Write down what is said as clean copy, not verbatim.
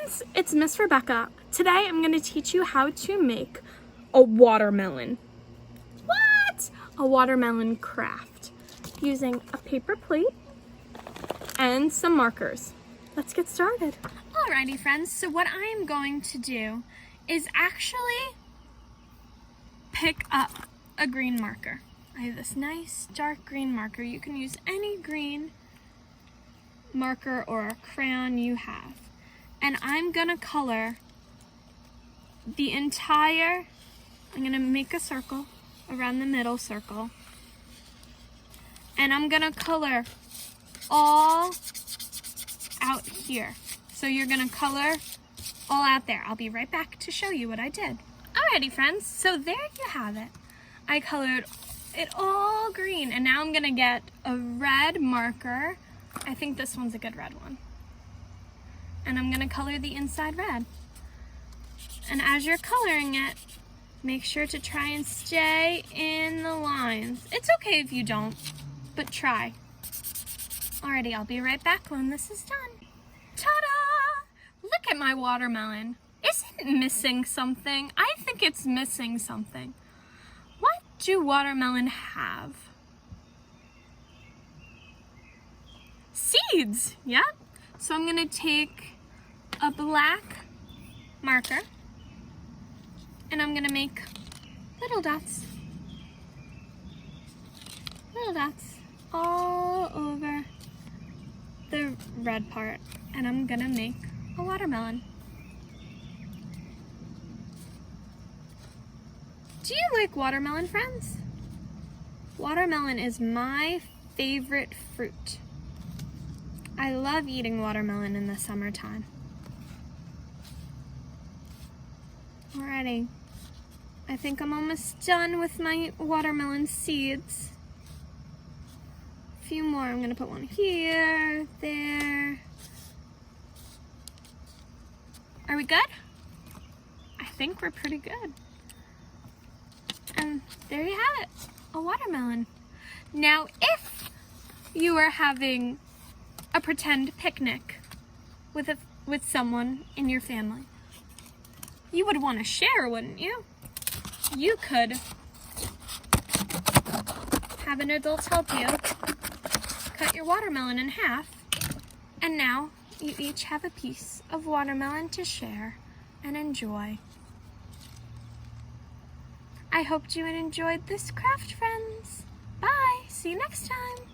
friends, it's Miss Rebecca. Today I'm going to teach you how to make a watermelon. What? A watermelon craft using a paper plate and some markers. Let's get started. Alrighty friends, so what I am going to do is actually pick up a green marker. I have this nice dark green marker. You can use any green marker or a crayon you have. And I'm gonna color the entire, I'm gonna make a circle around the middle circle. And I'm gonna color all out here. So you're gonna color all out there. I'll be right back to show you what I did. Alrighty friends, so there you have it. I colored it all green, and now I'm gonna get a red marker. I think this one's a good red one. And I'm gonna color the inside red. And as you're coloring it, make sure to try and stay in the lines. It's okay if you don't, but try. Alrighty, I'll be right back when this is done. Ta-da! Look at my watermelon. Isn't it missing something? I think it's missing something. What do watermelon have? Seeds, yep. So I'm gonna take a black marker and I'm gonna make little dots. Little dots all over the red part, and I'm gonna make a watermelon. Do you like watermelon, friends? Watermelon is my favorite fruit. I love eating watermelon in the summertime. Alrighty, I think I'm almost done with my watermelon seeds. A few more. I'm gonna put one here, there. Are we good? I think we're pretty good. And there you have it, a watermelon. Now, if you are having a pretend picnic with someone in your family, you would want to share, wouldn't you? You could have an adult help you cut your watermelon in half, and now you each have a piece of watermelon to share and enjoy. I hoped you enjoyed this craft, friends. Bye. See you next time.